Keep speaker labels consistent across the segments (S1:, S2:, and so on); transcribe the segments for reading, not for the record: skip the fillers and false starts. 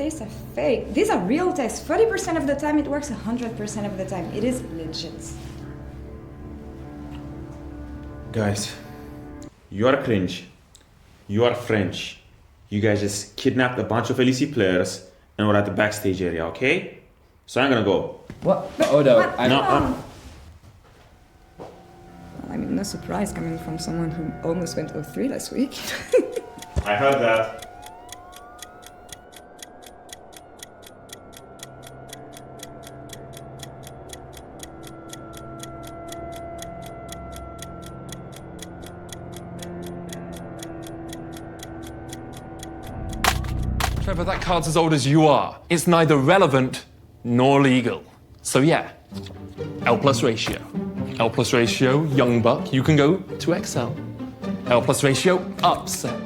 S1: Tests are fake. These are real tests. 30% of the time it works, 100% of the time. It is legit.
S2: Guys, you are cringe. You are French. You guys just kidnapped a bunch of LEC players and we're at the backstage area, okay? So I'm gonna go.
S3: What? Oh no,
S1: What?
S3: I
S1: No.
S3: don't.
S1: Well, I mean, no surprise coming from someone who almost went 0-3 last week.
S2: I heard that.
S4: Trevor, that card's as old as you are. It's neither relevant nor legal. So yeah, L plus ratio. L plus ratio, young buck, you can go to XL. L plus ratio, upset.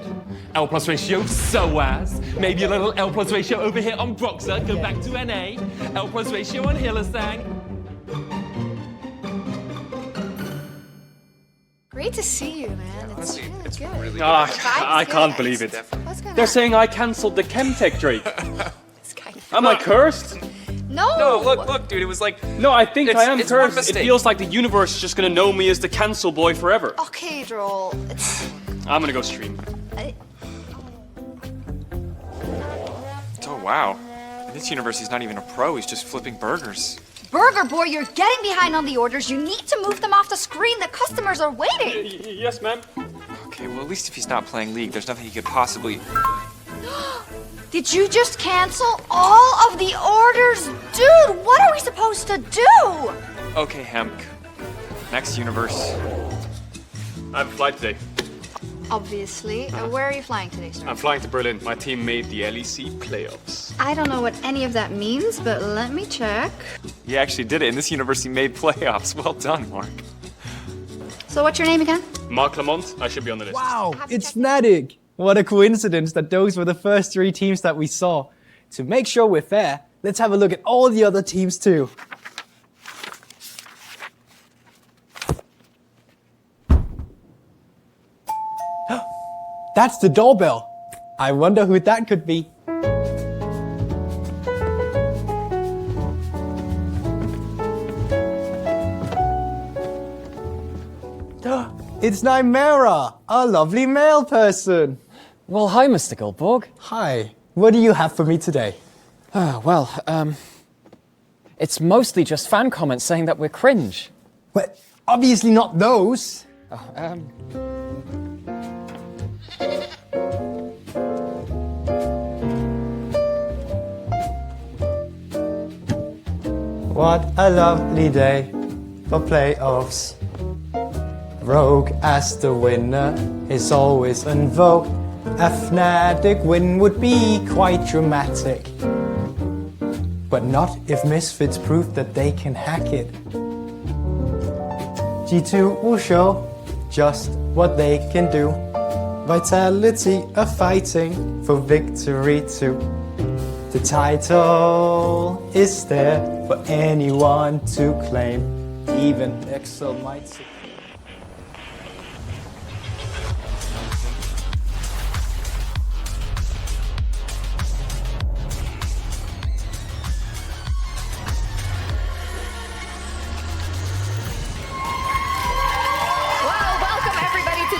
S4: L plus ratio, SOAS. Maybe a little L plus ratio over here on Broxer, go back to NA. L plus ratio on Hillisang.
S5: Great to see you, man. It's really good.
S6: I can't believe it.
S5: What's going
S6: They're
S5: on?
S6: saying I cancelled the Chemtech Drake.
S5: This guy.
S6: Am I cursed?
S5: No!
S7: No, look, dude, it was like...
S6: No, I think I am
S7: it's one
S6: cursed. It
S7: mistake.
S6: feels like the universe is just gonna know me as the cancel boy forever.
S5: Okay, Droll. It's...
S6: I'm gonna go stream.
S7: Oh, wow. In this universe, he's not even a pro, he's just flipping burgers.
S5: Burger Boy, you're getting behind on the orders. You need to move them off the screen. The customers are waiting.
S6: Yes, ma'am.
S7: Okay, well, at least if he's not playing League, there's nothing he could possibly...
S5: Did you just cancel all of the orders? Dude, what are we supposed to do?
S7: Okay, Hemk. Next universe.
S6: I have a flight today.
S5: Obviously. Where are you flying today, sir?
S6: I'm flying to Berlin. My team made the LEC playoffs.
S5: I don't know what any of that means, but let me check.
S7: He actually did it. In this universe, he made playoffs. Well done, Mark.
S5: So what's your name again?
S6: Marc Lamont, I should be on the list.
S8: Wow, it's Fnatic! What a coincidence that those were the first 3 teams that we saw. To make sure we're fair, let's have a look at all the other teams too. That's the doorbell. I wonder who that could be. It's Nymera, a lovely male person.
S3: Well, hi, Mr. Goldborg.
S8: Hi, what do you have for me today?
S3: It's mostly just fan comments saying that we're cringe.
S8: Well, obviously not those. What a lovely day for playoffs. Rogue as the winner is always in vogue. A Fnatic win would be quite dramatic. But not if Misfits prove that they can hack it. G2 will show just what they can do. Vitality are fighting for victory too. The title is there for anyone to claim. Even Excel might say.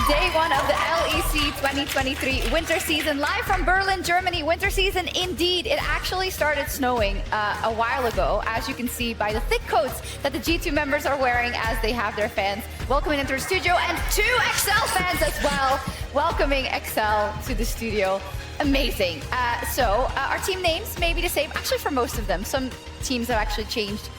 S9: Day one of the LEC 2023 winter season, live from Berlin, Germany. Winter season, indeed. It actually started snowing a while ago, as you can see by the thick coats that the G2 members are wearing as they have their fans welcoming into the studio, and 2 XL fans as well, welcoming XL to the studio. Amazing. Our team names may be the same, actually for most of them. Some teams have actually changed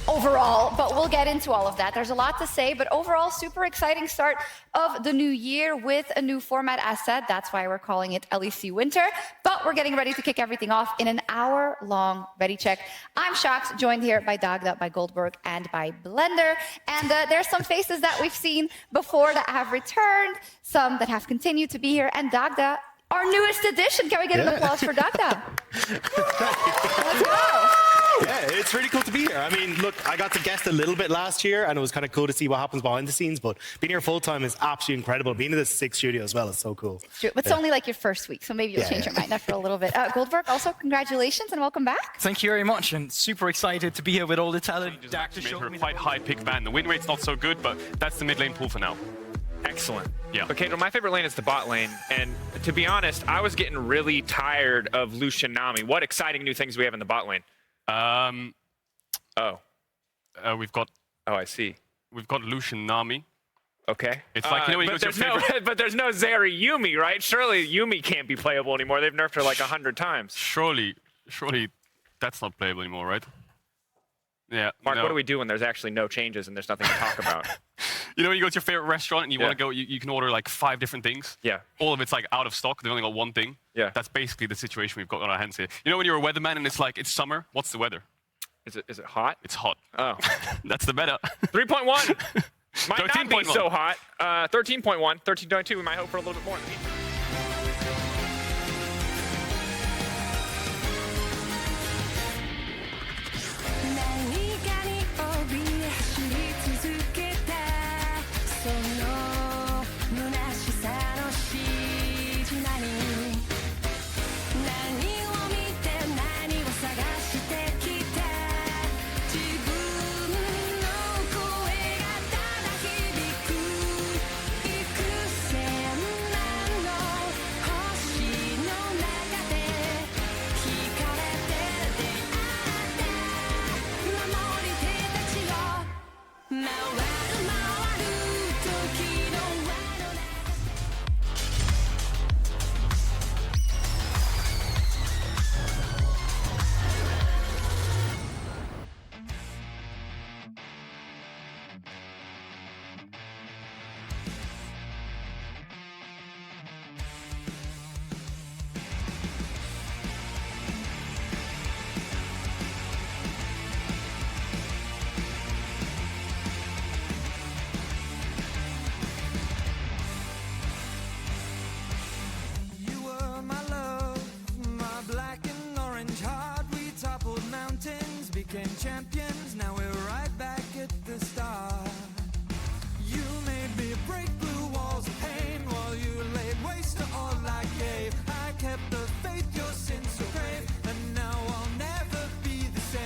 S9: overall, but we'll get into all of that. There's a lot to say, but overall, super exciting start of the new year with a new format, as said. That's why we're calling it LEC Winter, but we're getting ready to kick everything off in an hour-long ready check. I'm shocked, joined here by Dagda, by Goldberg, and by Blender. And there's some faces that we've seen before that have returned, some that have continued to be here, and Dagda, our newest addition. Can we get an applause for Dagda? Let's go.
S10: Yeah, it's really cool to be here. I mean, look, I got to guest a little bit last year, and it was kind of cool to see what happens behind the scenes. But being here full time is absolutely incredible. Being in the 6 studio as well is so cool.
S9: It's true. But it's only like your first week, so maybe you'll change your mind after a little bit. Goldberg, also congratulations and welcome back.
S11: Thank you very much, and super excited to be here with all the talent.
S6: Dr. made her quite high pick ban. The win rate's not so good, but that's the mid lane pool for now.
S7: Excellent.
S6: Yeah.
S7: Okay, well, my favorite lane is the bot lane, and to be honest, I was getting really tired of Lucian Nami. What exciting new things do we have in the bot lane?
S6: We've got.
S7: Oh, I see.
S6: We've got Lucian Nami.
S7: Okay.
S6: It's like, you know, when you go to your favorite...
S7: but there's no Zeri Yumi, right? Surely Yumi can't be playable anymore. They've nerfed her like 100 times.
S6: Surely that's not playable anymore, right? Yeah.
S7: Mark, what do we do when there's actually no changes and there's nothing to talk about?
S6: You know, when you go to your favorite restaurant and you want to go, you can order like 5 different things.
S7: Yeah.
S6: All of it's like out of stock. They've only got one thing.
S7: Yeah.
S6: That's basically the situation we've got on our hands here. You know, when you're a weatherman and it's like, it's summer, what's the weather?
S7: Is it hot?
S6: It's hot.
S7: Oh.
S6: That's the meta.
S7: 3.1. Might not be
S6: 13.1.
S7: so hot. 13.1, 13.2. We might hope for a little bit more in the meantime.
S12: Champions, now we're right back at the start. You made me break blue walls of pain while you laid waste to all I gave. I kept the faith your sins so grave, and now I'll never be the same.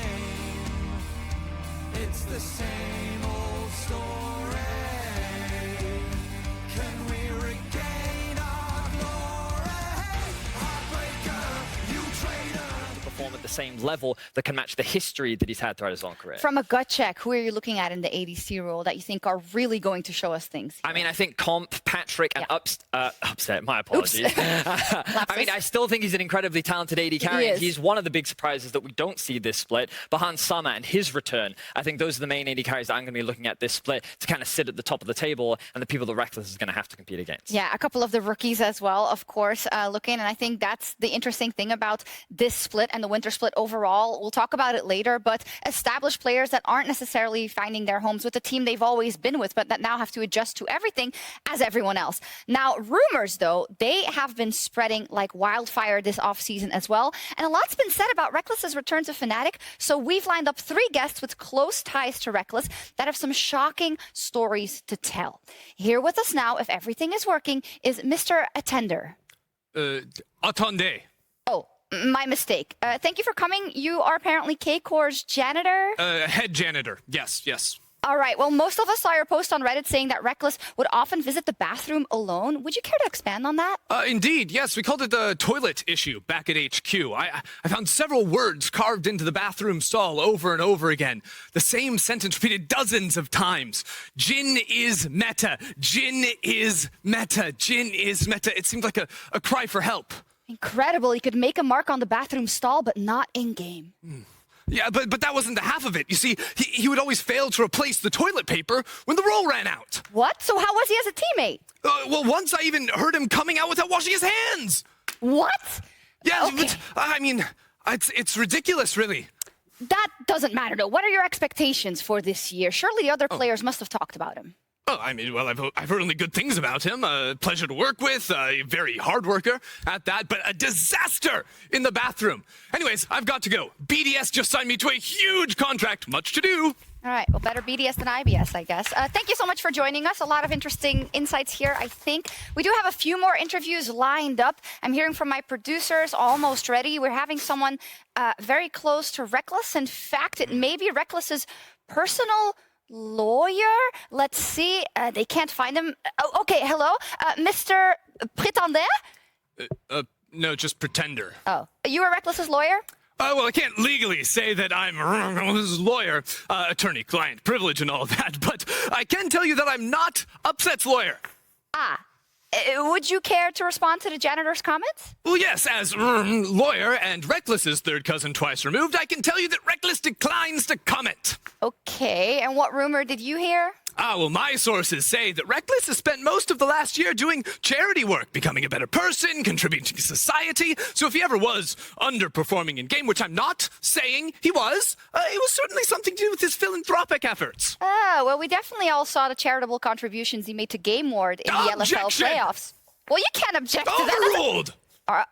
S12: It's the same old story. Can we regain our glory? Heartbreaker, you traitor.
S13: Perform at the same level that can match the history that he's had throughout his long career.
S9: From a gut check, who are you looking at in the ADC role that you think are really going to show us things here?
S13: I mean, I think Comp, Patrick, and Upset, my apologies. I mean, I still think he's an incredibly talented AD carry. He's one of the big surprises that we don't see this split. Behind Sama and his return, I think those are the main AD carries that I'm going to be looking at this split to kind of sit at the top of the table and the people that Reckless is going to have to compete against.
S9: Yeah, a couple of the rookies as well, of course, looking. And I think that's the interesting thing about this split and the winter split overall. We'll talk about it later, but established players that aren't necessarily finding their homes with the team they've always been with, but that now have to adjust to everything as everyone else. Now, rumors, though, they have been spreading like wildfire this offseason as well. And a lot's been said about Reckless's return to Fnatic. So we've lined up 3 guests with close ties to Reckless that have some shocking stories to tell. Here with us now, if everything is working, is Mr. Attender.
S4: Attendez.
S9: Oh, my mistake. Thank you for coming. You are apparently K-Core's janitor?
S4: Head janitor. Yes.
S9: All right. Well, most of us saw your post on Reddit saying that Reckless would often visit the bathroom alone. Would you care to expand on that?
S4: Indeed, yes. We called it the toilet issue back at HQ. I found several words carved into the bathroom stall over and over again. The same sentence repeated dozens of times. Jin is meta. Jin is meta. Jin is meta. It seemed like a cry for help.
S9: Incredible. He could make a mark on the bathroom stall, but not in-game.
S4: Yeah, but that wasn't the half of it. You see, he would always fail to replace the toilet paper when the roll ran out.
S9: What? So how was he as a teammate?
S4: Well, once I even heard him coming out without washing his hands.
S9: What?
S4: Yeah,
S9: okay.
S4: But, I mean, it's ridiculous, really.
S9: That doesn't matter, though. What are your expectations for this year? Surely the other players must have talked about him.
S4: Oh, I mean, well, I've heard only good things about him. A pleasure to work with, a very hard worker at that, but a disaster in the bathroom. Anyways, I've got to go. BDS just signed me to a huge contract. Much to do.
S9: All right, well, better BDS than IBS, I guess. Thank you so much for joining us. A lot of interesting insights here, I think. We do have a few more interviews lined up. I'm hearing from my producers, almost ready. We're having someone very close to Reckless. In fact, it may be Reckless's personal lawyer. Let's see. They can't find him. Oh, okay, hello? Mr. Pretender?
S4: No, just pretender.
S9: Oh, you are Reckless's lawyer?
S4: Well, I can't legally say that I'm his lawyer, attorney-client privilege and all that, but I can tell you that I'm not Upset's lawyer.
S9: Would you care to respond to the janitor's comments?
S4: Well, yes, as lawyer and Reckless's third cousin twice removed, I can tell you that Reckless declines to comment.
S9: Okay, and what rumor did you hear?
S4: Well, my sources say that Reckless has spent most of the last year doing charity work, becoming a better person, contributing to society. So if he ever was underperforming in game, which I'm not saying he was, it was certainly something to do with his philanthropic efforts.
S9: Oh, well, we definitely all saw the charitable contributions he made to Game Ward in the LFL playoffs. Well, you can't object to that.
S4: Overruled!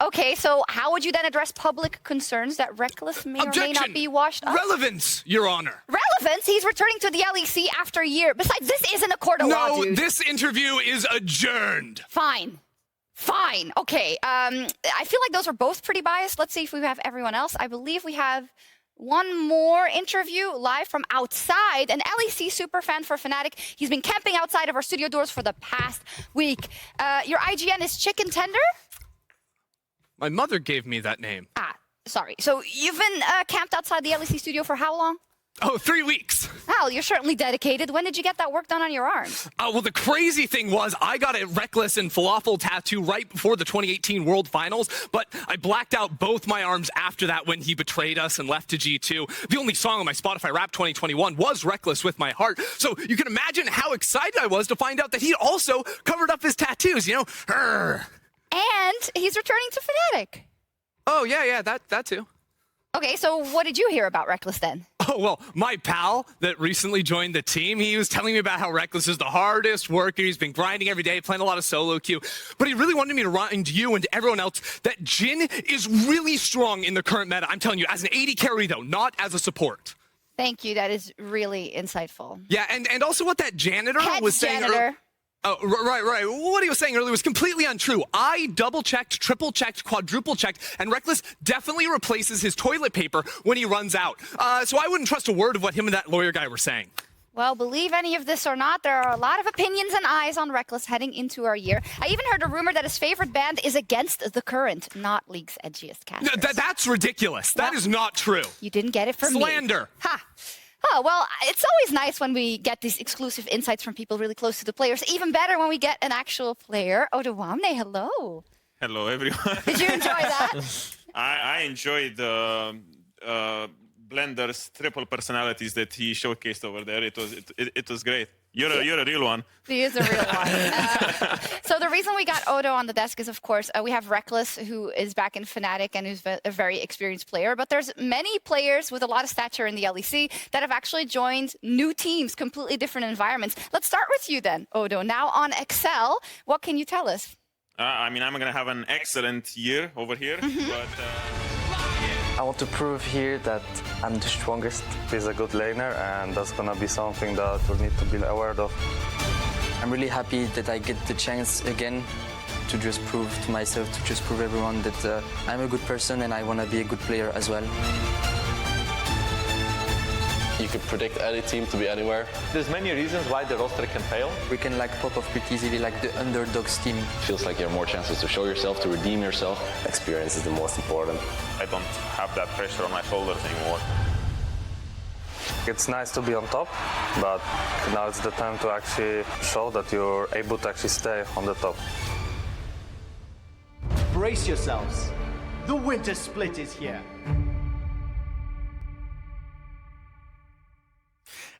S9: Okay, so how would you then address public concerns that Reckless may or may not be washed up?
S4: Relevance, Your Honor.
S9: Relevance? He's returning to the LEC after a year. Besides, this isn't a court of law, dude.
S4: No, this interview is adjourned.
S9: Fine. Fine. Okay. I feel like those are both pretty biased. Let's see if we have everyone else. I believe we have one more interview live from outside. An LEC superfan for Fnatic. He's been camping outside of our studio doors for the past week. Your IGN is Chicken Tender?
S4: My mother gave me that name.
S9: Sorry. So you've been camped outside the LEC studio for how long?
S4: Oh, 3 weeks.
S9: Well, you're certainly dedicated. When did you get that work done on your arms?
S4: Well, the crazy thing was I got a Reckless and Falafel tattoo right before the 2018 World Finals, but I blacked out both my arms after that when he betrayed us and left to G2. The only song on my Spotify Rap 2021 was Reckless with My Heart, so you can imagine how excited I was to find out that he also covered up his tattoos, you know?
S9: And he's returning to Fnatic.
S4: Oh, yeah, that too.
S9: Okay, so what did you hear about Reckless then?
S4: Oh, well, my pal that recently joined the team, he was telling me about how Reckless is the hardest worker. He's been grinding every day, playing a lot of solo queue. But he really wanted me to remind you and everyone else that Jhin is really strong in the current meta. I'm telling you, as an AD carry, though, not as a support.
S9: Thank you. That is really insightful.
S4: Yeah, and also what that janitor was saying earlier. Oh, right. What he was saying earlier was completely untrue. I double-checked, triple-checked, quadruple-checked, and Reckless definitely replaces his toilet paper when he runs out. So I wouldn't trust a word of what him and that lawyer guy were saying.
S9: Well, believe any of this or not, there are a lot of opinions and eyes on Reckless heading into our year. I even heard a rumor that his favorite band is Against the Current, not League's edgiest casters.
S4: That's ridiculous. That is not true.
S9: You didn't get it from me.
S4: Slander.
S9: Ha! Oh, well, it's always nice when we get these exclusive insights from people really close to the players. Even better when we get an actual player. Odawamne, hello.
S2: Hello, everyone.
S9: Did you enjoy that?
S2: I enjoyed Blender's triple personalities that he showcased over there. It was great. You're a real one.
S9: He is a real one. So the reason we got Odo on the desk is, of course, we have Reckless, who is back in Fnatic and who's a very experienced player. But there's many players with a lot of stature in the LEC that have actually joined new teams, completely different environments. Let's start with you then, Odo. Now on Excel, what can you tell us?
S2: I mean, I'm going to have an excellent year over here, but...
S14: I want to prove here that I'm the strongest. He's a good laner, and that's gonna be something that we'll need to be aware of.
S15: I'm really happy that I get the chance again to just prove to myself, to just prove everyone that I'm a good person and I want to be a good player as well.
S16: You could predict any team to be anywhere. There's many reasons why the roster can fail.
S15: We can pop off pretty easily like the underdogs team.
S16: Feels like you have more chances to show yourself, to redeem yourself. Experience is the most important.
S2: I don't have that pressure on my shoulders anymore.
S14: It's nice to be on top, but now it's the time to actually show that you're able to actually stay on the top.
S17: Brace yourselves. The winter split is here.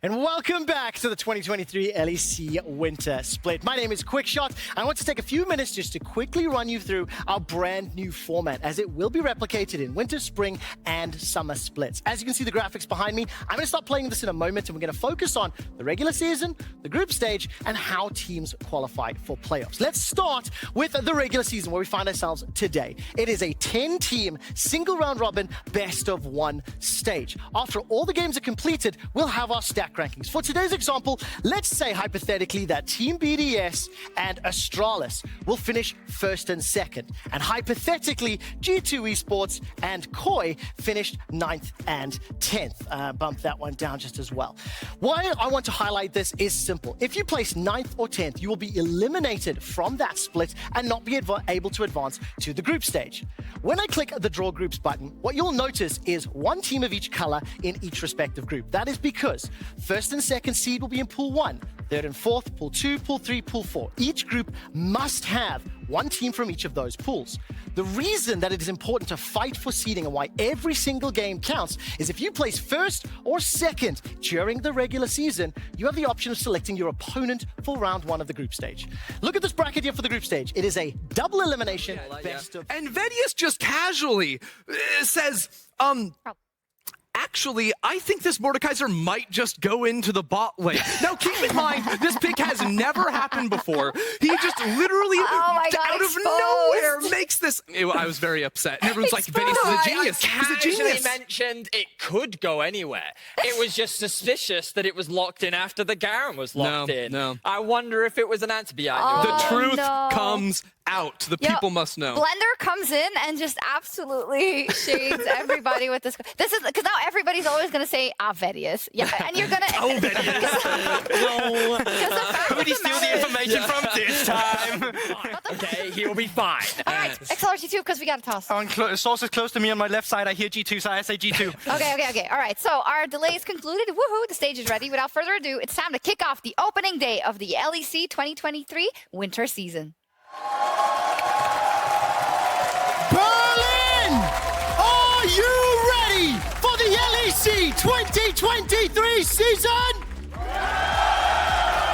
S17: And welcome back to the 2023 LEC Winter Split. My name is Quickshot. I want to take a few minutes just to quickly run you through our brand new format, as it will be replicated in winter, spring, and summer splits. As you can see the graphics behind me, I'm going to start playing this in a moment, and we're going to focus on the regular season, the group stage, and how teams qualify for playoffs. Let's start with the regular season, where we find ourselves today. It is a 10-team, single round robin, best of one stage. After all the games are completed, we'll have our stack rankings. For today's example, let's say hypothetically that Team BDS and Astralis will finish first and second. And hypothetically, G2 Esports and Koi finished 9th and 10th. Bump that one down just as well. Why I want to highlight this is simple. If you place 9th or 10th, you will be eliminated from that split and not be able to advance to the group stage. When I click the Draw Groups button, what you'll notice is one team of each color in each respective group. That is because first and second seed will be in Pool 1, third and fourth, Pool 2, Pool 3, Pool 4. Each group must have one team from each of those pools. The reason that it is important to fight for seeding and why every single game counts is if you place first or second during the regular season, you have the option of selecting your opponent for round 1 of the group stage. Look at this bracket here for the group stage. It is a double elimination best of...
S18: And Vedius just casually says, actually, I think this Mordekaiser might just go into the bot lane. Now, keep in mind, this pick has never happened before. He just literally, out of nowhere, makes this... I was very upset. And everyone's like, Vedius is a genius. He's a genius.
S13: Mentioned it could go anywhere. It was just suspicious that it was locked in after the Garen was locked in.
S18: No.
S13: I wonder if it was an answer behind it.
S18: The truth comes out. The people must know.
S9: Blender comes in and just absolutely shades everybody with this. This is because now everybody's always going to say, Vedius. Yeah, and you're going to...
S11: Oh, Vedius. No. Who did he steal the information from this time?
S13: Okay, he'll be fine.
S9: All right, XLR-G2, because we got to toss.
S11: Source is close to me on my left side. I hear G2, so I say G2.
S9: Okay. All right, so our delay is concluded. Woohoo, the stage is ready. Without further ado, it's time to kick off the opening day of the LEC 2023 winter season.
S17: Berlin! Are you ready for the LEC 2023 season?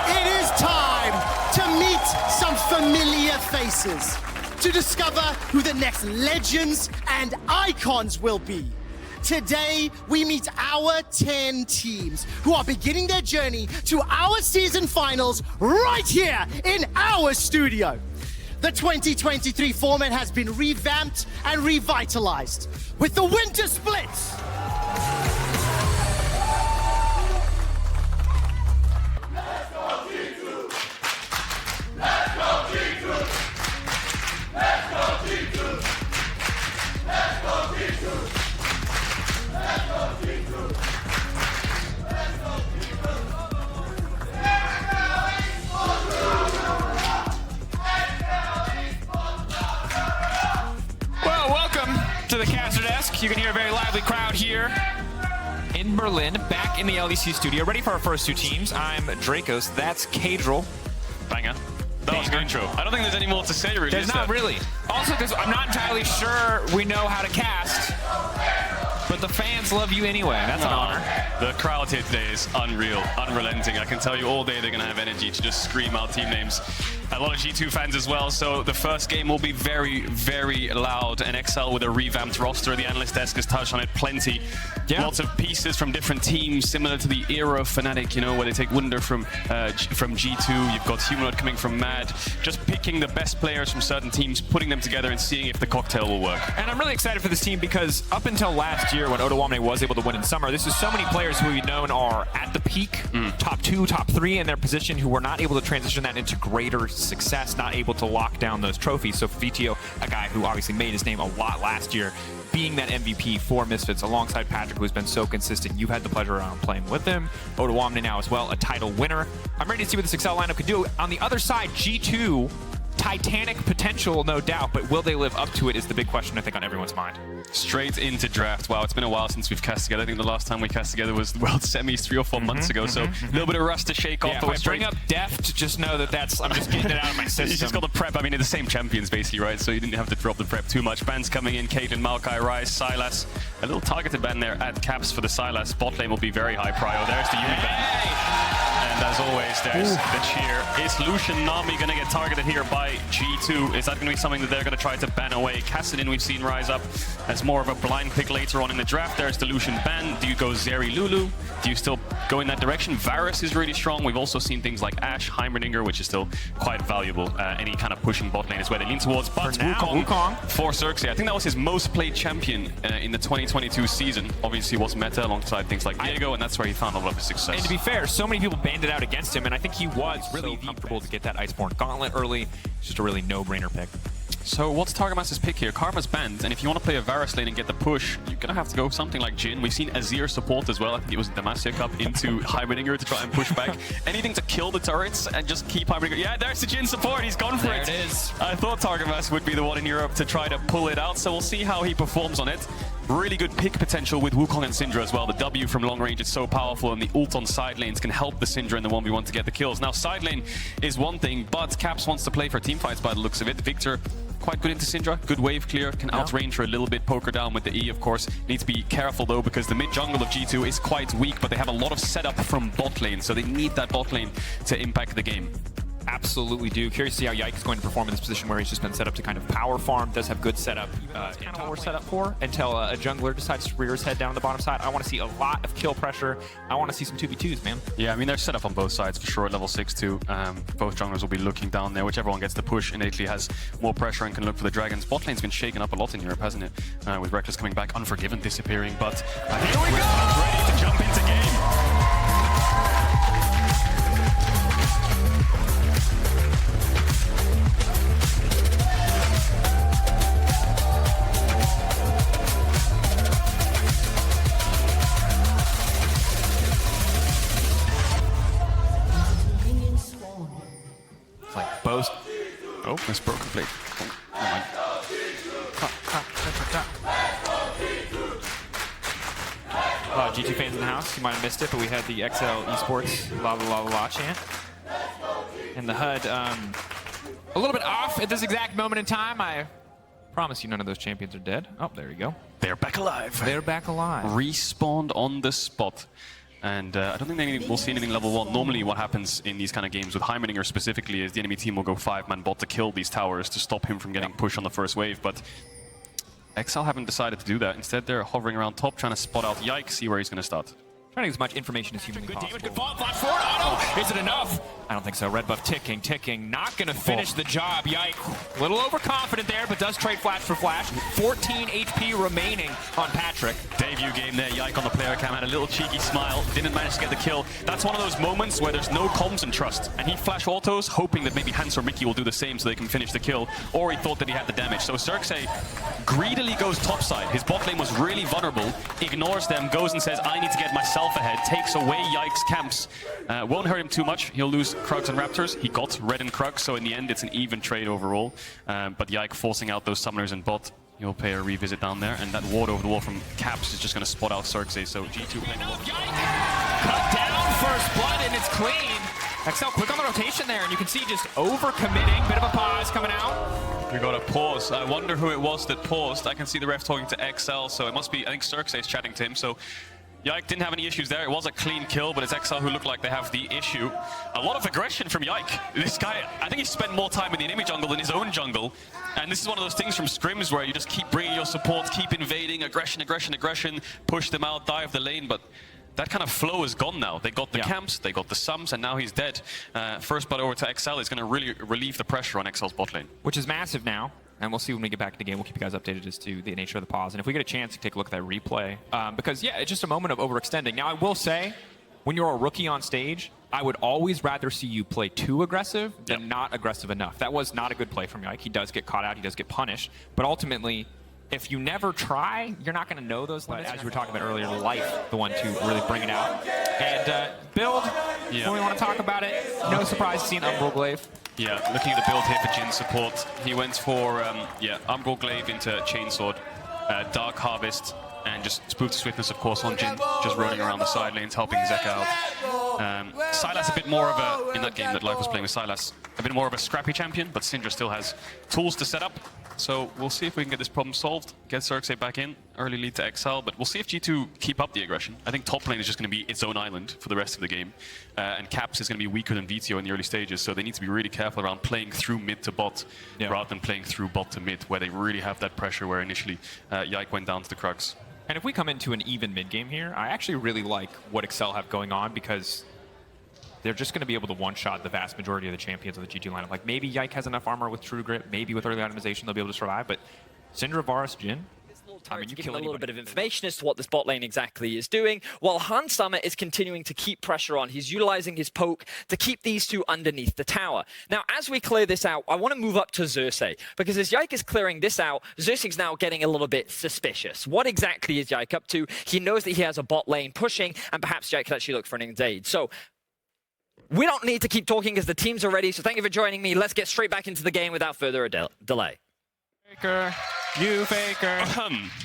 S17: It is time to meet some familiar faces, to discover who the next legends and icons will be. Today, we meet our 10 teams who are beginning their journey to our season finals right here in our studio. The 2023 format has been revamped and revitalized with the Winter Splits.
S7: To the caster desk. You can hear a very lively crowd here in Berlin, back in the LEC studio, ready for our first two teams. I'm Dracos, that's Cadril.
S6: Banger. That was a good intro. I don't think there's any more to say, really.
S7: There's not really. Also, because I'm not entirely sure we know how to cast, but the fans love you anyway. That's an honor.
S6: The crowd here today is unreal, unrelenting. I can tell you all day they're going to have energy to just scream out team names. A lot of G2 fans as well, so the first game will be very, very loud. And XL with a revamped roster, the analyst desk has touched on it plenty. Yeah. Lots of pieces from different teams, similar to the era of Fnatic, you know, where they take Wunder from G2. You've got Humanoid coming from Mad. Just picking the best players from certain teams, putting them together and seeing if the cocktail will work.
S19: And I'm really excited for this team because up until last year when Ottawamne was able to win in summer, this is so many players who we've known are at the peak, top 2, top 3 in their position, who were not able to transition that into greater success, not able to lock down those trophies. So Vito, a guy who obviously made his name a lot last year, being that MVP for Misfits alongside Patrick, who's been so consistent. You've had the pleasure of playing with him. Ottawamne now as well, a title winner. I'm ready to see what this Excel lineup can do. On the other side, G2
S7: Titanic potential, no doubt, but will they live up to it is the big question, I think, on everyone's mind.
S6: Straight into draft. Wow, it's been a while since we've cast together. I think the last time we cast together was the World Semis 3 or 4 months ago, so a little bit of rust to shake off.
S7: If I bring up deft, just know that I'm just getting it out of my system.
S6: You just got the prep. I mean, they're the same champions, basically, right? So you didn't have to drop the prep too much. Bans coming in, Caitlyn, Maokai, Rice, Silas. A little targeted ban there at caps for the Silas. Bot lane will be very high prio. There's the Yumi ban. And as always, there's the cheer. Is Lucian Nami going to get targeted here by G2? Is that going to be something that they're going to try to ban away? Kassadin we've seen rise up as more of a blind pick later on in the draft. There's the Lucian ban. Do you go Zeri Lulu? Do you still go in that direction? Varus is really strong. We've also seen things like Ashe, Heimerdinger, which is still quite valuable. Any kind of pushing bot lane is where they lean towards. But Wukong for Xerxes. I think that was his most played champion in the 2022 season. Obviously, was meta alongside things like Diego, and that's where he found a lot of his success.
S7: And to be fair, so many people banded out against him, and I think he was really comfortable to get that Iceborne Gauntlet early. It's just a really no-brainer pick.
S6: So what's Targamas's pick here? Karma's banned, and if you want to play a Varus lane and get the push, you're going to have to go something like Jhin. We've seen Azir support as well. I think it was Demacia Cup into Heimerdinger to try and push back. Anything to kill the turrets and just keep Heimerdinger. Yeah, there's the Jhin support. He's gone for it.
S7: There it is.
S6: I thought Targamas would be the one in Europe to try to pull it out, so we'll see how he performs on it. Really good pick potential with Wukong and Syndra as well. The W from long range is so powerful, and the ult on side lanes can help the Syndra in the 1v1 to get the kills. Now, side lane is one thing, but Caps wants to play for teamfights by the looks of it. Victor, quite good into Syndra, good wave clear, can outrange her a little bit, poke her down with the E, of course. Need to be careful though, because the mid jungle of G2 is quite weak, but they have a lot of setup from bot lane, so they need that bot lane to impact the game.
S7: Absolutely do. Curious to see how Yike is going to perform in this position where he's just been set up to kind of power farm. Does have good setup. Kind of what we're set up for until a jungler decides to rear his head down on the bottom side. I want to see a lot of kill pressure. I want to see some 2v2s, man.
S6: Yeah, I mean, they're set up on both sides for sure at level 6 too. Both junglers will be looking down there. Whichever one gets the push innately has more pressure and can look for the dragons. Bot lane's been shaken up a lot in Europe, hasn't it? With Reckless coming back, Unforgiven disappearing, but here we go! Ready to jump into game. Both. Oh, that's broken plate. Oh my.
S7: G2 fans in the house, you might have missed it, but we had the XL Esports la la la la chant. And the HUD a little bit off at this exact moment in time. I promise you none of those champions are dead. Oh, there you go.
S6: They're back alive.
S7: They're back alive.
S6: Respawned on the spot. And I don't think we'll see anything level 1. Normally what happens in these kind of games with Heimerdinger specifically is the enemy team will go 5-man bot to kill these towers to stop him from getting pushed on the first wave. But XL haven't decided to do that. Instead, they're hovering around top, trying to spot out Yike, see where he's going to start.
S7: Trying to get as much information as humanly possible. Good fall, flash forward, auto! Is it enough? I don't think so. Red buff ticking, ticking. Not going to finish the job. Yike. A little overconfident there, but does trade flash for flash. 14 HP remaining on Patrick.
S6: Debut game there. Yike on the player cam had a little cheeky smile. Didn't manage to get the kill. That's one of those moments where there's no comms and trust. And he flash autos, hoping that maybe Hans or Mickey will do the same so they can finish the kill. Or he thought that he had the damage. So Xerxes greedily goes topside. His bot lane was really vulnerable. Ignores them, goes and says, I need to get myself ahead. Takes away Yike's camps. Won't hurt him too much. He'll lose Krugs and Raptors. He got Red and Krugs, so in the end it's an even trade overall. But Yike forcing out those summoners and bot. He'll pay a revisit down there, and that ward over the wall from Caps is just going to spot out Xerxes, so G2 playing a lot.
S7: Cut down first blood, and it's clean. XL quick on the rotation there, and you can see just over-committing. Bit of a pause coming out.
S6: We got a pause. I wonder who it was that paused. I can see the ref talking to XL, so it must be, I think Xerxes chatting to him, so Yike didn't have any issues there. It was a clean kill, but it's XL who look like they have the issue. A lot of aggression from Yike. This guy, I think he spent more time in the enemy jungle than his own jungle. And this is one of those things from scrims where you just keep bringing your support, keep invading, aggression, aggression, aggression, push them out, dive the lane, but that kind of flow is gone now. They got the camps, they got the sums, and now he's dead. First blood over to XL is going to really relieve the pressure on XL's bot lane.
S7: Which is massive now. And we'll see when we get back in the game. We'll keep you guys updated as to the nature of the pause. And if we get a chance to take a look at that replay, because, yeah, it's just a moment of overextending. Now, I will say, when you're a rookie on stage, I would always rather see you play too aggressive than not aggressive enough. That was not a good play from Yike. He does get caught out. He does get punished. But ultimately, if you never try, you're not going to know those limits. As you were talking about earlier, Life, the one to really bring it out. And build, when we want to talk about it, no surprise to see an Umbral Glaive.
S6: Yeah, looking at the build here for Jin support, he went for Umbral Glaive into Chainsword, Dark Harvest, and just Spoof Swiftness, of course, on Jin, just running around the side lanes, helping Zeka out. Sylas a bit more of a, in that game that Life was playing with Sylas, a bit more of a scrappy champion, but Syndra still has tools to set up. So we'll see if we can get this problem solved, get Xerxes back in, early lead to XL, but we'll see if G2 keep up the aggression. I think top lane is just going to be its own island for the rest of the game, and Caps is going to be weaker than VTO in the early stages, so they need to be really careful around playing through mid to bot, rather than playing through bot to mid, where they really have that pressure where initially Yike went down to the Crux.
S7: And if we come into an even mid game here, I actually really like what Excel have going on, because they're just going to be able to one-shot the vast majority of the champions of the G2 lineup. Like, maybe Yike has enough armor with True Grit, maybe with early itemization they'll be able to survive, but Syndra, Varus, Jin, I mean, you
S13: give
S7: kill
S13: him a little
S7: anybody.
S13: bit of information as to what this bot lane exactly is doing, while Hans Summer is continuing to keep pressure on. He's utilizing his poke to keep these two underneath the tower. Now, as we clear this out, I want to move up to Xerxes, because as Yike is clearing this out, Xerxes now getting a little bit suspicious. What exactly is Yike up to? He knows that he has a bot lane pushing, and perhaps Yike could actually look for an invade. So we don't need to keep talking because the teams are ready, so thank you for joining me. Let's get straight back into the game without further delay.
S7: Faker, you faker.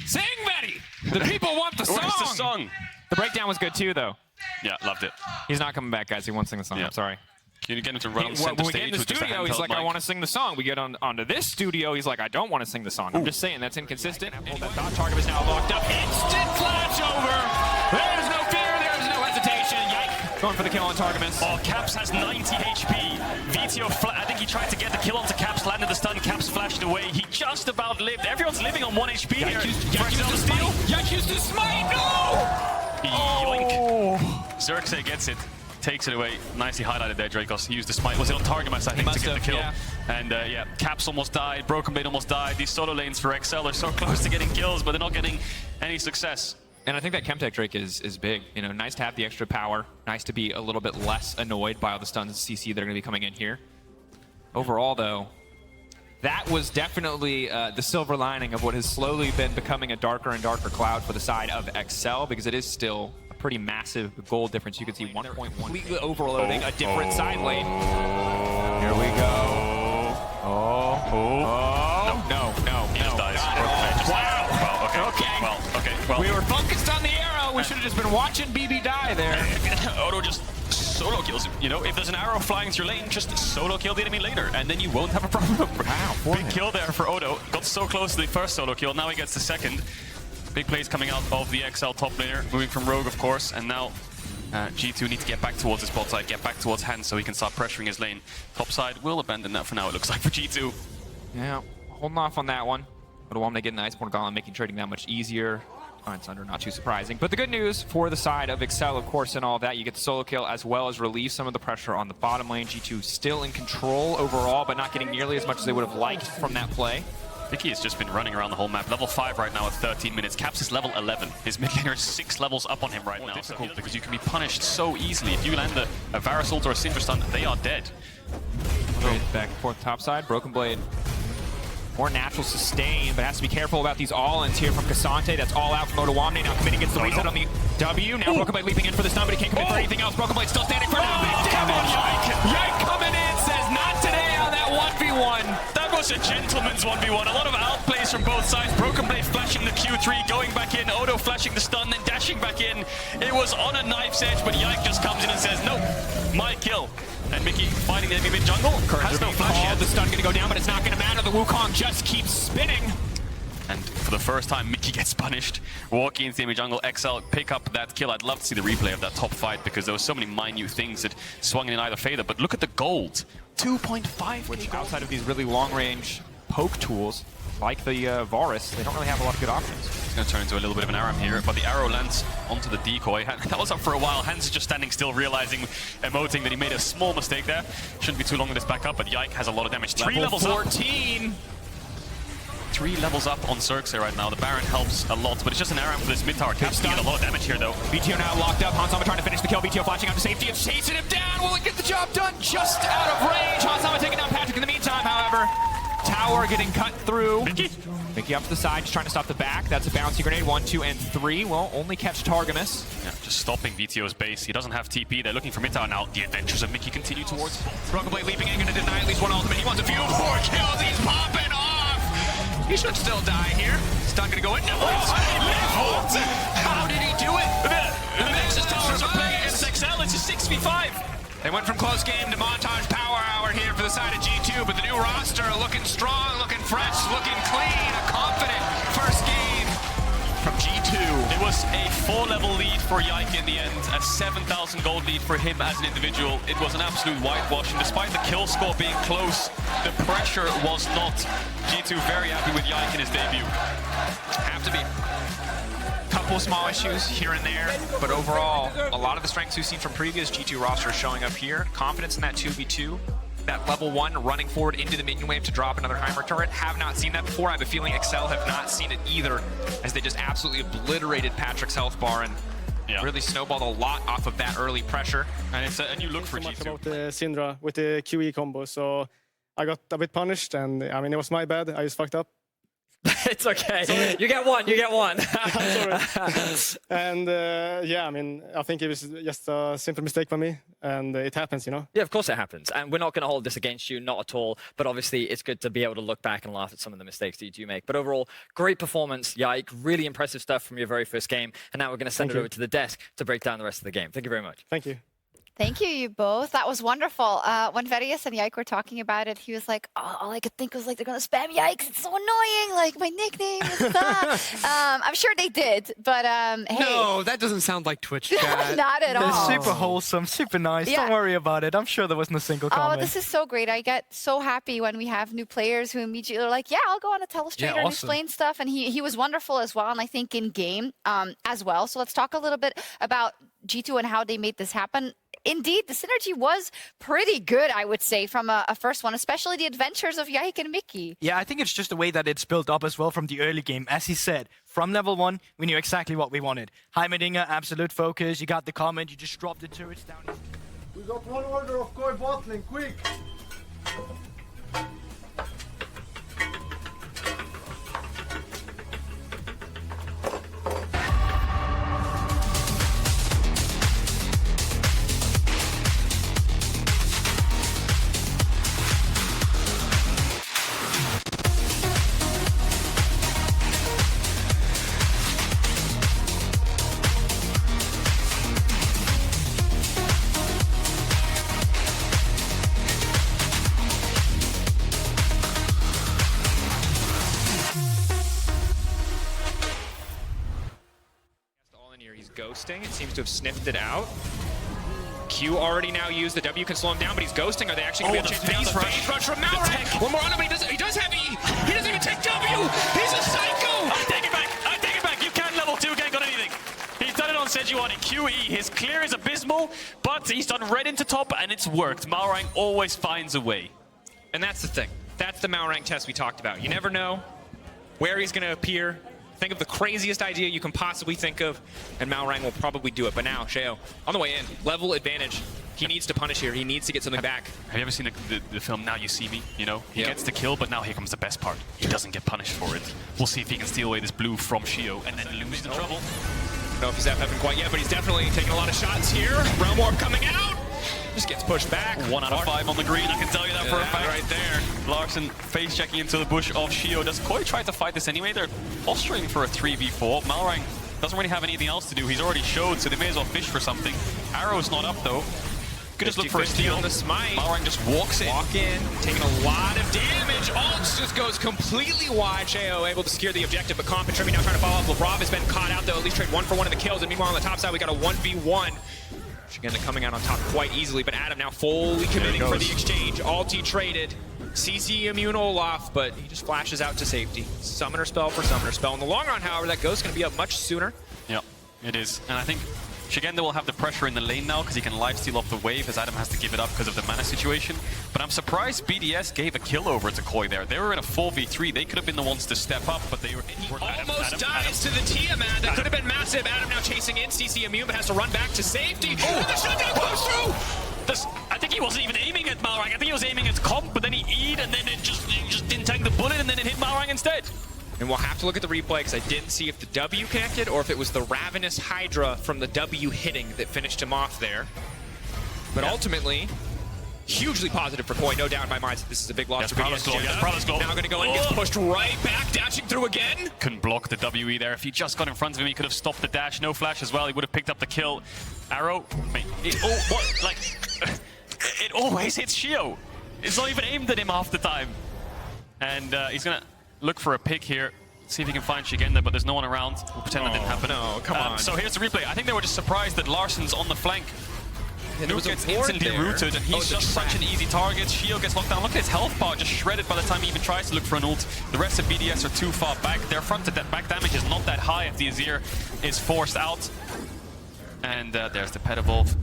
S7: Sing, Betty! The people want the song!
S6: Where's the song?
S7: The breakdown was good too, though.
S6: Yeah, loved it.
S7: He's not coming back, guys. He won't sing the song. I'm sorry.
S6: Can you get him to run on
S7: When
S6: center
S7: we get
S6: stage
S7: in the
S6: with just a
S7: studio, he's
S6: handheld
S7: like, I
S6: mic?
S7: want to sing the song. We get onto this studio, he's like, I don't want to sing the song. I'm just saying, that's inconsistent. And that thought target is now locked up. Instant flash over! There's no fear, there's no hesitation. Yike! Going for the kill on Targamas.
S6: Oh, Caps has 90 HP. VTO, I think he tried to get the kill onto Caps, landed the stun, Caps flashed away. He just about lived. Everyone's living on 1 HP here.
S7: Yike used to steal. Yike used to smite. No!
S6: Yoink. Xerxes gets it. Takes it away. Nicely highlighted there, Dracos. He used the smite. Was it on Targamas, I think, to get the kill?
S7: Yeah.
S6: And yeah, Caps almost died. Broken Blade almost died. These solo lanes for XL are so close to getting kills, but they're not getting any success.
S7: And I think that Chemtech Drake is big. You know, nice to have the extra power. Nice to be a little bit less annoyed by all the stuns and CC that are going to be coming in here. Overall, though, that was definitely the silver lining of what has slowly been becoming a darker and darker cloud for the side of XL, because it is still a pretty massive goal difference. You can see 1.1. Completely overloading a different side lane. Here we go. No.
S6: He just dies.
S7: Wow.
S6: Well,
S7: we were focused on the arrow. We should have just been watching BB die there.
S6: Odo just solo kills him. You know, if there's an arrow flying through lane, just solo kill the enemy later, and then you won't have a problem.
S7: Wow,
S6: big kill there for Odo. Got so close to the first solo kill, now he gets the second. Big plays coming out of the XL top laner, moving from Rogue, of course, and now G2 need to get back towards his bot side, get back towards Hans so he can start pressuring his lane. Top side will abandon that for now, it looks like, for G2.
S7: Yeah, holding off on that one. But Iceborne getting the Iceborne Gauntlet, making trading that much easier. It's under, not too surprising. But the good news for the side of Excel, of course, and all of that, you get the solo kill as well as relieve some of the pressure on the bottom lane. G2 still in control overall, but not getting nearly as much as they would have liked from that play.
S6: Vicky has just been running around the whole map. Level 5 right now at 13 minutes. Caps is level 11. His mid laner is 6 levels up on him right now. Difficult because you can be punished so easily. If you land a Varus ult or a Syndra stun, they are dead.
S7: Back and forth top side, Broken Blade. More natural sustain, but has to be careful about these all-ins here from Cassante. That's all out from Otawamne. Now committing gets the reset on the W. Now Broken Blade leaping in for the stun, but he can't commit for anything else. Broken Blade still standing for now. Big damage! Yike coming in, says not today on that 1v1.
S6: That was a gentleman's 1v1. A lot of outplays from both sides. Broken Blade flashing the Q3, going back in. Odo flashing the stun, then dashing back in. It was on a knife's edge, but Yike just comes in and says, nope, my kill. And Mickey fighting the enemy mid jungle. Has no flash yet.
S7: The stun going to go down, but it's not going to matter. The Wukong just keeps spinning.
S6: And for the first time, Mickey gets punished. Walking into the enemy jungle, XL pick up that kill. I'd love to see the replay of that top fight because there were so many minute things that swung in either favor. But look at the gold. 2.5.
S7: Which outside of these really long-range poke tools, like the Varus, they don't really have a lot of good options.
S6: It's going to turn into a little bit of an Aram here, but the arrow lands onto the decoy. That was up for a while. Hans is just standing still, realizing, emoting that he made a small mistake there. Shouldn't be too long with this back up, but Yike has a lot of damage. Three levels
S7: 14.
S6: Up. 3 levels up on Xerxes right now. The Baron helps a lot, but it's just an Aram for this mid tower. Caps can get a lot of damage here, though.
S7: BTO now locked up. Hansama trying to finish the kill. BTO flashing out to safety. It's chasing him down. Will it get the job done? Just out of range. Hansama taking down Patrick in the meantime, however.
S19: tower getting cut through. Mickey up to the side, just trying to stop the back. That's a bouncy grenade. 1, 2, and 3 will only catch Targamas.
S6: Yeah, just stopping BTO's base. He doesn't have TP. They're looking for mid tower now. The adventures of Mickey continue towards. Broken Blade leaping in, gonna deny at least one ultimate. He wants a few 4 kills. He's popping off. He should still die here. Stun gonna go in. No, how did he do it? The Nexus towers are playing against XL. It's a 6v5. They went from close game to montage power hour here for the side of G2, but the new roster looking strong, looking fresh, looking clean, a confident first game from G2. It was a 4-level lead for Yike in the end, a 7,000 gold lead for him as an individual. It was an absolute whitewash, and despite the kill score being close, the pressure was not. G2 very happy with Yike in his debut.
S19: Have to be. Couple small issues here and there, but overall, a lot of the strengths we've seen from previous G2 rosters showing up here. Confidence in that 2v2, that level 1 running forward into the minion wave to drop another Heimer turret. Have not seen that before. I have a feeling XL have not seen it either, as they just absolutely obliterated Patrick's health bar and really snowballed a lot off of that early pressure.
S6: And it's a new look for G2.
S20: About Syndra with the QE combo, so I got a bit punished, and I mean, it was my bad. I just fucked up.
S13: It's okay. Sorry. You get one. You get one.
S20: I'm sorry. And yeah, I mean, I think it was just a simple mistake by me, and it happens, you know.
S13: Yeah, of course it happens, and we're not going to hold this against you, not at all. But obviously, it's good to be able to look back and laugh at some of the mistakes that you do make. But overall, great performance, Yike. Really impressive stuff from your very first game. And now we're going to send it over to the desk to break down the rest of the game. Thank you very much.
S20: Thank you.
S9: Thank you, you both. That was wonderful. When Verius and Yike were talking about it, he was like, oh, all I could think was like, they're going to spam Yikes. It's so annoying. Like, my nickname is I'm sure they did, but hey.
S18: No, that doesn't sound like Twitch chat.
S9: Not at all.
S21: They're super wholesome, super nice.
S9: Yeah.
S21: Don't worry about it. I'm sure there wasn't a single comment.
S9: Oh, this is so great. I get so happy when we have new players who immediately are like, yeah, I'll go on a telestrator and explain stuff. And he was wonderful as well, and I think in game as well. So let's talk a little bit about G2 and how they made this happen. Indeed, the synergy was pretty good, I would say, from a first one, especially the adventures of Yike and Mickey.
S21: Yeah, I think it's just the way that it's built up as well from the early game. As he said, from level 1, we knew exactly what we wanted. Heimerdinger, absolute focus. You got the comment, you just dropped the turrets down.
S12: We got one order of Koi bottling, quick!
S19: Ghosting. It seems to have sniffed it out. Q already now used. The W can slow him down, but he's ghosting. Are they actually going to be able to chase down the phase rush from Malrek? One more on him, but he does have E. He doesn't even take W. He's a psycho.
S6: I take it back. I take it back. You can't level 2, can't got anything. He's done it on Sejuani. QE. His clear is abysmal, but he's done red into top, and it's worked. Malrang always finds a way.
S19: And that's the thing. That's the Malrang test we talked about. You never know where he's going to appear. Think of the craziest idea you can possibly think of, and Malrang will probably do it. But now, Sheo, on the way in, level advantage. He needs to punish here. He needs to get something back.
S6: Have you ever seen the film Now You See Me? You know, he gets the kill, but now here comes the best part. He doesn't get punished for it. We'll see if he can steal away this blue from Sheo and then lose the trouble.
S19: I don't know if he's FFing quite yet, but he's definitely taking a lot of shots here. Realm Orb coming out. Just gets pushed back.
S6: 1 out of 5 on the green, I can tell you that for a fact. Right there. Larson face checking into the bush of Sheo. Does Koi try to fight this anyway? They're posturing for a 3v4. Malrang doesn't really have anything else to do. He's already showed, so they may as well fish for something. Arrow's not up though. Could just look for a steal.
S19: On the smite.
S6: Malrang just walks in.
S19: Walk in, taking a lot of damage. Ult just goes completely wide. Sheo able to secure the objective, but Comp and Trimmy now trying to follow up. Lavrov has been caught out though. At least trade 1 for 1 of the kills. And meanwhile on the top side, we got a 1v1. Shigenda coming out on top quite easily, but Adam now fully committing for the exchange. Alti traded. CC immune Olaf, but he just flashes out to safety. Summoner spell for summoner spell. In the long run, however, that ghost is going to be up much sooner.
S6: Yeah, it is. And I think Shigenda will have the pressure in the lane now because he can lifesteal off the wave as Adam has to give it up because of the mana situation. But I'm surprised BDS gave a kill over to Koi there. They were in a 4v3. They could have been the ones to step up, but they were...
S19: He almost dies to the Tiamat. That could have been massive. Adam now chasing in. CC immune, but has to run back to safety. Oh, and the shutdown goes through!
S6: I think he wasn't even aiming aiming at Malrang. I think he was aiming at Comp, but then he E'd, and then it just didn't tank the bullet, and then it hit Malrang instead.
S7: And we'll have to look at the replay because I didn't see if the W connected or if it was the Ravenous Hydra from the W hitting that finished him off there. But ultimately, hugely positive for Koi, no doubt in my mind. This is a big loss for BDS. Now going to go in, gets pushed right back, dashing through again.
S6: Couldn't block the WE there. If he just got in front of him, he could have stopped the dash. No flash as well. He would have picked up the kill. Arrow, it always hits Shio. It's not even aimed at him half the time. And he's going to look for a pick here. See if he can find Shigenda, but there's no one around. We'll pretend that didn't happen.
S7: No, come on.
S6: So here's the replay. I think they were just surprised that Larson's on the flank. Nuke gets instantly rooted, and he's just such an easy target. Shio gets locked down. Look at his health bar, just shredded by the time he even tries to look for an ult. The rest of BDS are too far back. Their fronted that back damage is not that high if the Azir is forced out. And there's the Pet Evolve.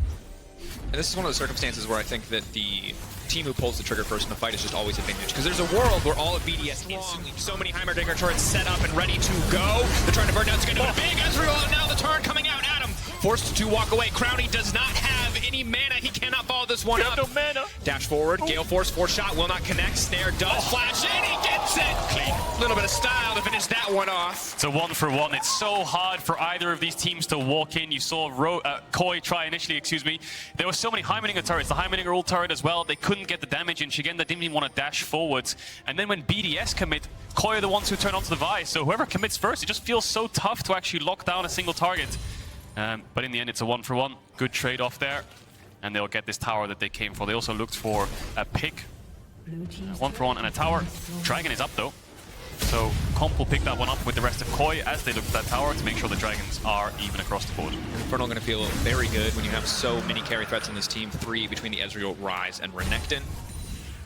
S7: And this is one of the circumstances where I think that the team who pulls the trigger first in the fight is just always advantage. Because there's a world where all of BDS instantly, so many Heimerdinger turrets set up and ready to go. They're trying to burn down Skindle. Big Ezreal, and now the turn coming out. Adam forced to walk away. Crowny does not have any mana. He cannot follow this one up.
S6: No mana.
S7: Dash forward. Gale Force, force shot will not connect. Snare does flash in. He gets it. Clean. A little bit of style to finish that one off.
S6: It's a 1-for-1. It's so hard for either of these teams to walk in. You saw Koi try initially, excuse me. There were so many Heimerdinger turrets. The Heimerdinger ult turret as well. They couldn't get the damage in. Shigenda didn't even want to dash forwards. And then when BDS commit, Koi are the ones who turn onto the Vi. So whoever commits first, it just feels so tough to actually lock down a single target. But in the end, it's a 1-for-1. Good trade-off there. And they'll get this tower that they came for. They also looked for a pick. 1-for-1 and a tower. Dragon is up, though. So Comp will pick that one up with the rest of Koi as they look for that tower to make sure the Dragons are even across the board.
S7: Infernal going to feel very good when you have so many carry threats in this team. 3 between the Ezreal, Ryze, and Renekton.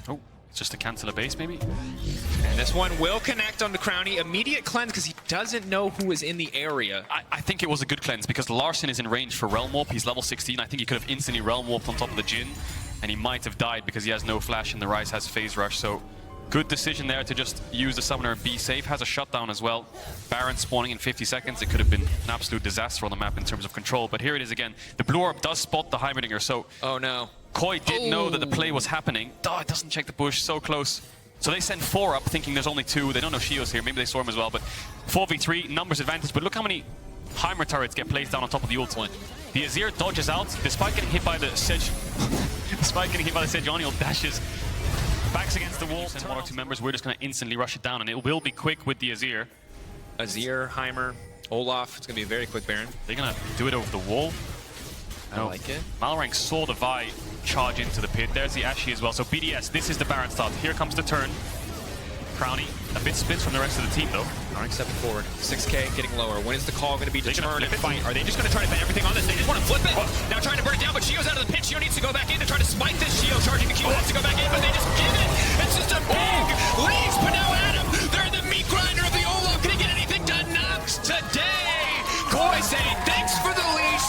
S6: Oh, it's just to cancel a base, maybe?
S7: And this one will connect onto Crowny. Immediate cleanse because he doesn't know who is in the area.
S6: I think it was a good cleanse because Larson is in range for Realm Warp. He's level 16. I think he could have instantly Realm Warped on top of the Jhin. And he might have died because he has no flash and the Ryze has Phase Rush. So good decision there to just use the summoner and be safe. Has a shutdown as well. Baron spawning in 50 seconds. It could have been an absolute disaster on the map in terms of control. But here it is again. The Blue Orb does spot the Heimerdinger. So
S7: oh no.
S6: Koi did know that the play was happening. Oh, it doesn't check the bush. So close. So they send 4 up thinking there's only 2. They don't know Shio's here. Maybe they saw him as well. But 4v3, numbers advantage. But look how many Heimer turrets get placed down on top of the ult one. The Azir dodges out despite getting hit by the Sedge. Despite getting hit by the Sejuani ult, dashes. Backs against the wall. Send 1 or 2 members. We're just going to instantly rush it down. And it will be quick with the Azir.
S7: Azir, Heimer, Olaf. It's going to be a very quick Baron.
S6: They're going to do it over the wall.
S7: I like it.
S6: Malrang saw the Vi charge into the pit. There's the Ashy as well. So BDS, this is the Baron start. Here comes the turn. Crowny, a bit split from the rest of the team though.
S7: Malrang stepping forward. 6k getting lower. When is the call going to be to turn and fight? Are they just going to try to bet everything on this? They just want to flip it. Now trying to burn it down, but Shio's out of the pit. Shio needs to go back in to try to spike this. Shio charging the Q, wants to go back in, but they just give it. It's just a big leash, but now Adam, they're in the meat grinder of the Olaf. Can he get anything done? Nox today. Koi saying, thanks for the leash.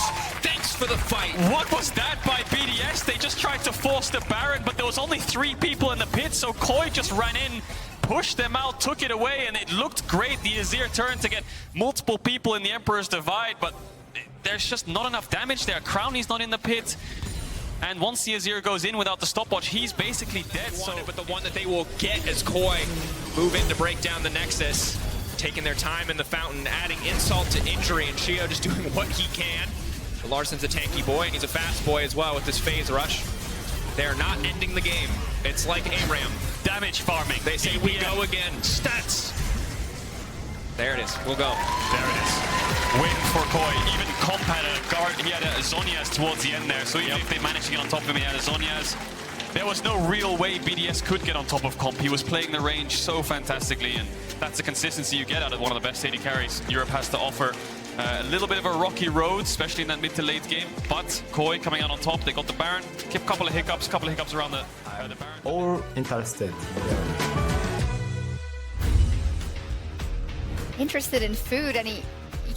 S7: For the fight.
S6: What was that by BDS? They just tried to force the Baron, but there was only 3 people in the pit, so Koi just ran in, pushed them out, took it away, and it looked great. The Azir turned to get multiple people in the Emperor's Divide, but there's just not enough damage there. Crowny's not in the pit. And once the Azir goes in without the stopwatch, he's basically dead.
S7: But the one that they will get is Koi move in to break down the Nexus, taking their time in the fountain, adding insult to injury, and Shio just doing what he can. Larson's a tanky boy, and he's a fast boy as well with this phase rush. They're not ending the game. It's like AMRAM.
S6: Damage farming.
S7: They say we go again. Stats. There it is. We'll go.
S6: There it is. Win for Koi. Even Comp had a guard. He had a Zhonya's towards the end there. So even if they managed to get on top of him, he had a Zhonya's. There was no real way BDS could get on top of Comp. He was playing the range so fantastically, and that's the consistency you get out of one of the best AD carries Europe has to offer. A little bit of a rocky road, especially in that mid to late game, but Koi coming out on top. They got the Baron. Kept a couple of hiccups around the Baron.
S8: Or interested.
S9: Interested in food, and he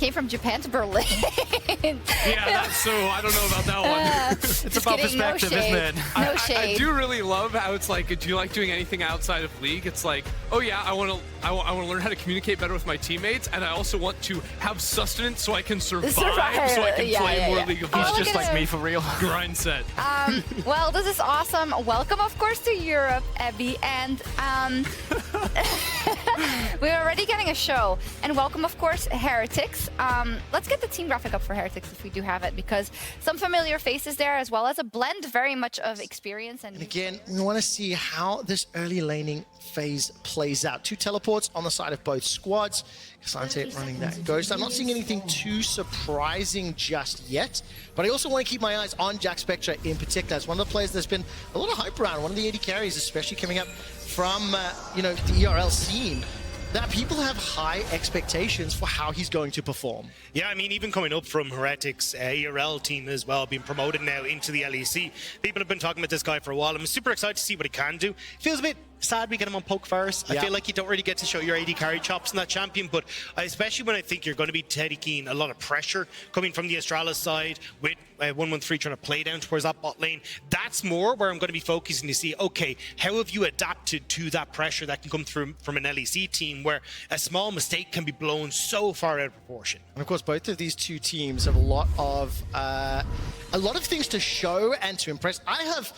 S9: came from Japan to Berlin.
S18: Yeah, that's so. I don't know about that one.
S21: It's about
S9: kidding,
S21: perspective,
S9: no
S21: isn't it?
S9: No
S18: I
S9: shade.
S18: do really love how it's like, do you like doing anything outside of League? It's like, oh yeah, I want to learn how to communicate better with my teammates, and I also want to have sustenance so I can survive, so I can play more League of Legends.
S9: He's just like
S21: me for real.
S18: Grind set.
S9: Well, this is awesome. Welcome, of course, to Europe, Abby, and we're already getting a show. And welcome, of course, Heretics. Let's get the team graphic up for Heretics if we do have it, because some familiar faces there, as well as a blend very much of experience. And
S17: again, we want to see how this early laning phase plays out. 2 teleports on the side of both squads. Cassante running that Ghost. I'm not seeing anything too surprising just yet, but I also want to keep my eyes on Jack Spectra in particular. It's one of the players there's been a lot of hype around, one of the AD carries, especially coming up from, the ERL scene, that people have high expectations for how he's going to perform.
S10: Yeah, I mean, even coming up from Heretics ERL team as well, being promoted now into the LEC, people have been talking about this guy for a while. I'm super excited to see what he can do. Feels a bit sad we get him on poke first. I feel like you don't really get to show your AD carry chops in that champion, but especially when I think you're going to be taking a lot of pressure coming from the Astralis side with 113 trying to play down towards that bot lane. That's more where I'm going to be focusing to see, okay, how have you adapted to that pressure that can come through from an LEC team where a small mistake can be blown so far out of proportion.
S17: And of course, both of these two teams have a lot of things to show and to impress. I have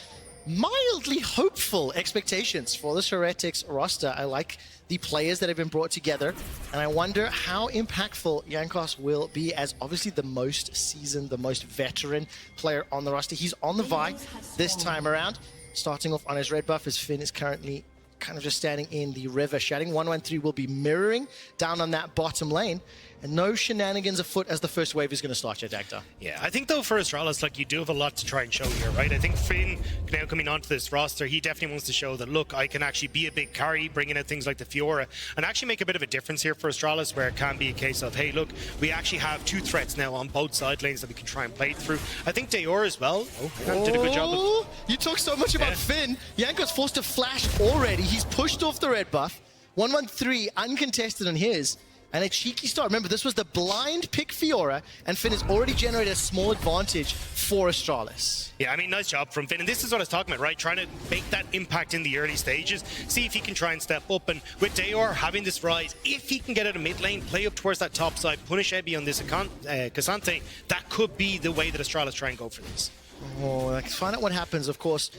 S17: mildly hopeful expectations for this Heretics roster. I like the players that have been brought together, and I wonder how impactful Jankos will be as obviously the most seasoned, the most veteran player on the roster. He's on the Vi this time around, starting off on his red buff as Finn is currently kind of just standing in the river shedding. 113 will be mirroring down on that bottom lane, and no shenanigans afoot as the first wave is going to start, Jadagda.
S10: Yeah, I think though for Astralis, like, you do have a lot to try and show here, right? I think Finn now coming onto this roster, he definitely wants to show that, look, I can actually be a big carry, bringing out things like the Fiora, and actually make a bit of a difference here for Astralis, where it can be a case of, hey, look, we actually have 2 threats now on both side lanes that we can try and play through. I think Dayor as well. Did a good job of...
S17: You talk so much about Finn. Jankos forced to flash already. He's pushed off the red buff. 113 uncontested on his. And a cheeky start. Remember, this was the blind pick Fiora, and Finn has already generated a small advantage for Astralis.
S10: Yeah, I mean, nice job from Finn. And this is what I was talking about, right? Trying to make that impact in the early stages. See if he can try and step up. And with Dayor having this rise, if he can get out of mid lane, play up towards that top side, punish Ebby on this Cassante, that could be the way that Astralis try and go for this.
S17: Oh, let's find out what happens, of course.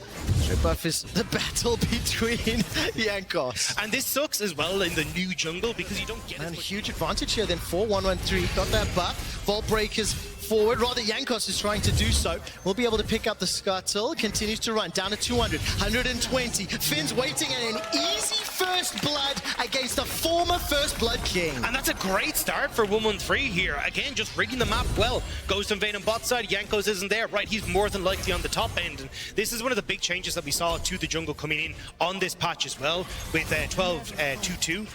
S17: Red buff is the battle between Jankos.
S10: And this sucks as well in the new jungle because you don't get
S17: a huge advantage here then for 113. Got that buff. Vault Breakers forward. Rather, Jankos is trying to do so. We'll be able to pick up the Scuttle. Continues to run down to 200. 120. Finn's waiting and an easy first blood against the former first blood king.
S10: And that's a great start for 113 here. Again, just rigging the map well. Goes to invade on bot side. Jankos isn't there. Right, he's more than likely on the top end. And this is one of the big changes that we saw to the jungle coming in on this patch as well with 12-2-2.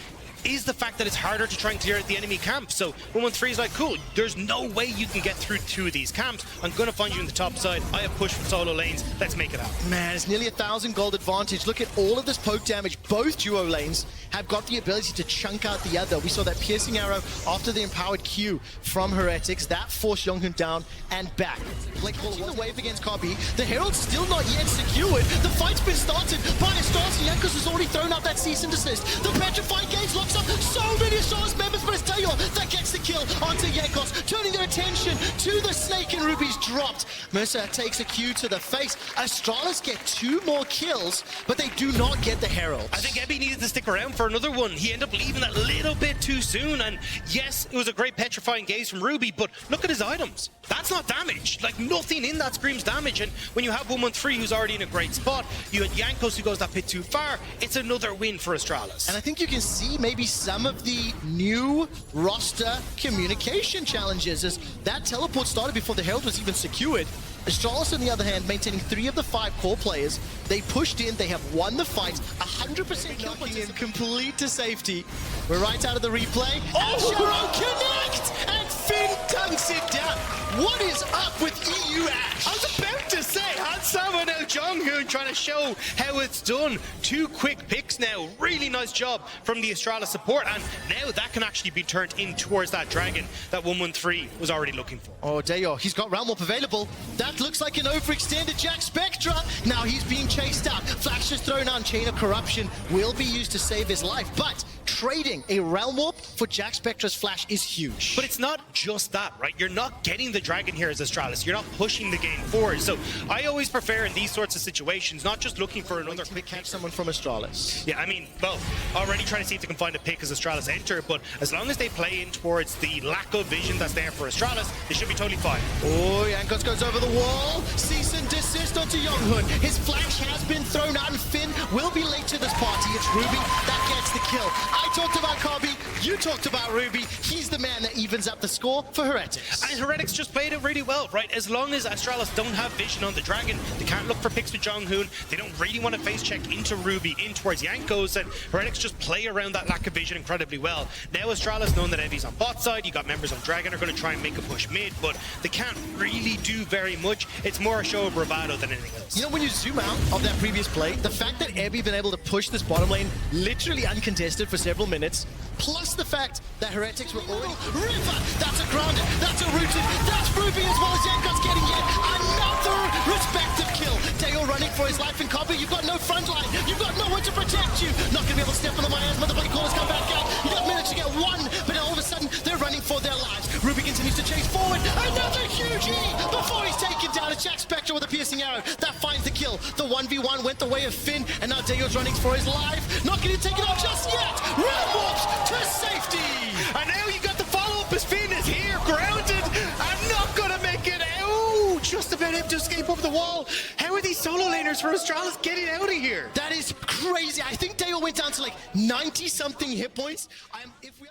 S10: Is the fact that it's harder to try and clear out the enemy camp. So 113 is like, cool, there's no way you can get through 2 of these camps. I'm going to find you in the top side. I have pushed from solo lanes. Let's make it happen.
S17: Man, it's nearly 1,000 gold advantage. Look at all of this poke damage. Both duo lanes have got the ability to chunk out the other. We saw that piercing arrow after the empowered Q from Heretics. That forced Yonghun down and back. Blake Ball was the wave against Kabi. The Herald's still not yet secured. The fight's been started by Astralis. Jankos has already thrown out that cease and desist. The petrified gaze locks up so many Astralis members, but it's Dayor that gets the kill onto Jankos, turning their attention to the Snake and Ruby's dropped. Mercer takes a Q to the face. Astralis get 2 more kills, but they do not get the Herald.
S10: I think Ebby needed to stick around for another one. He ended up leaving that little bit too soon, and yes, it was a great petrifying gaze from Ruby, but look at his items. That's not damage. Like, nothing in that screams damage, and when you have 113 who's already in a great spot, you had Jankos who goes that bit too far, it's another win for Astralis.
S17: And I think you can see maybe some of the new roster communication challenges as that teleport started before the Herald was even secured. Astralis, on the other hand, maintaining 3 of the 5 core players. They pushed in, they have won the fight, 100% kill in complete to safety. We're right out of the replay. Asharo connect! And Finn dunks it down. What is up with EU Ash?
S10: I was about to say, how Sama now, Jonghoon trying to show how it's done. 2 quick picks now. Really nice job from the Astralis support, and now that can actually be turned in towards that dragon that 113 was already looking for.
S17: Oh, Deo, he's got Realm Up available. That looks like an overextended Jack Spectra. Now he's being chased out. Flash is thrown on. Chain of Corruption will be used to save his life, but trading a Realm Warp for Jack Spectra's Flash is huge.
S10: But it's not just that, right? You're not getting the dragon here as Astralis. You're not pushing the game forward. So I always prefer in these sorts of situations, not just looking for another quick
S17: catch someone from Astralis.
S10: Yeah, I mean, well, already trying to see if they can find a pick as Astralis enter, but as long as they play in towards the lack of vision that's there for Astralis, they should be totally fine.
S17: Oh, Yankos goes over the wall. Cease and desist onto Younghun. His Flash has been thrown out, and Finn will be late to this party. It's Ruby that gets the kill. I talked about Kobe, you talked about Ruby. He's the man that evens up the score for Heretics.
S10: And Heretics just played it really well, right? As long as Astralis don't have vision on the dragon, they can't look for picks with Jonghoon. They don't really want to face check into Ruby, in towards Yankos, and Heretics just play around that lack of vision incredibly well. Now Astralis, knowing that Evi's on bot side, you got members on dragon, are going to try and make a push mid, but they can't really do very much. It's more a show of bravado than anything else.
S17: You know, when you zoom out of that previous play, the fact that Evi been able to push this bottom lane literally uncontested for several minutes, plus the fact that Heretics were already... River! That's a grounded, that's a rooted, that's Ruby as well as Yankos getting yet another respective kill. Dale running for his life in Copper. You've got no front line, you've got no one to protect you. Not gonna be able to step on the miasma, the bloody callers come back out. You got minutes to get one, but all of a sudden they're running for their lives. Ruby continues to chase forward. Another huge E before he's taken down. It's Jack Spectra with a piercing arrow. That finds the kill. The 1v1 went the way of Finn, and now Dayo's running for his life. Not going to take it off just yet. Red Wolves to safety.
S10: And now you got the follow-up as Finn is here, grounded, and not going to make it out. Just about able to escape over the wall. How are these solo laners for Astralis getting out of here?
S17: That is crazy. I think Dayo went down to like 90-something hit points. If we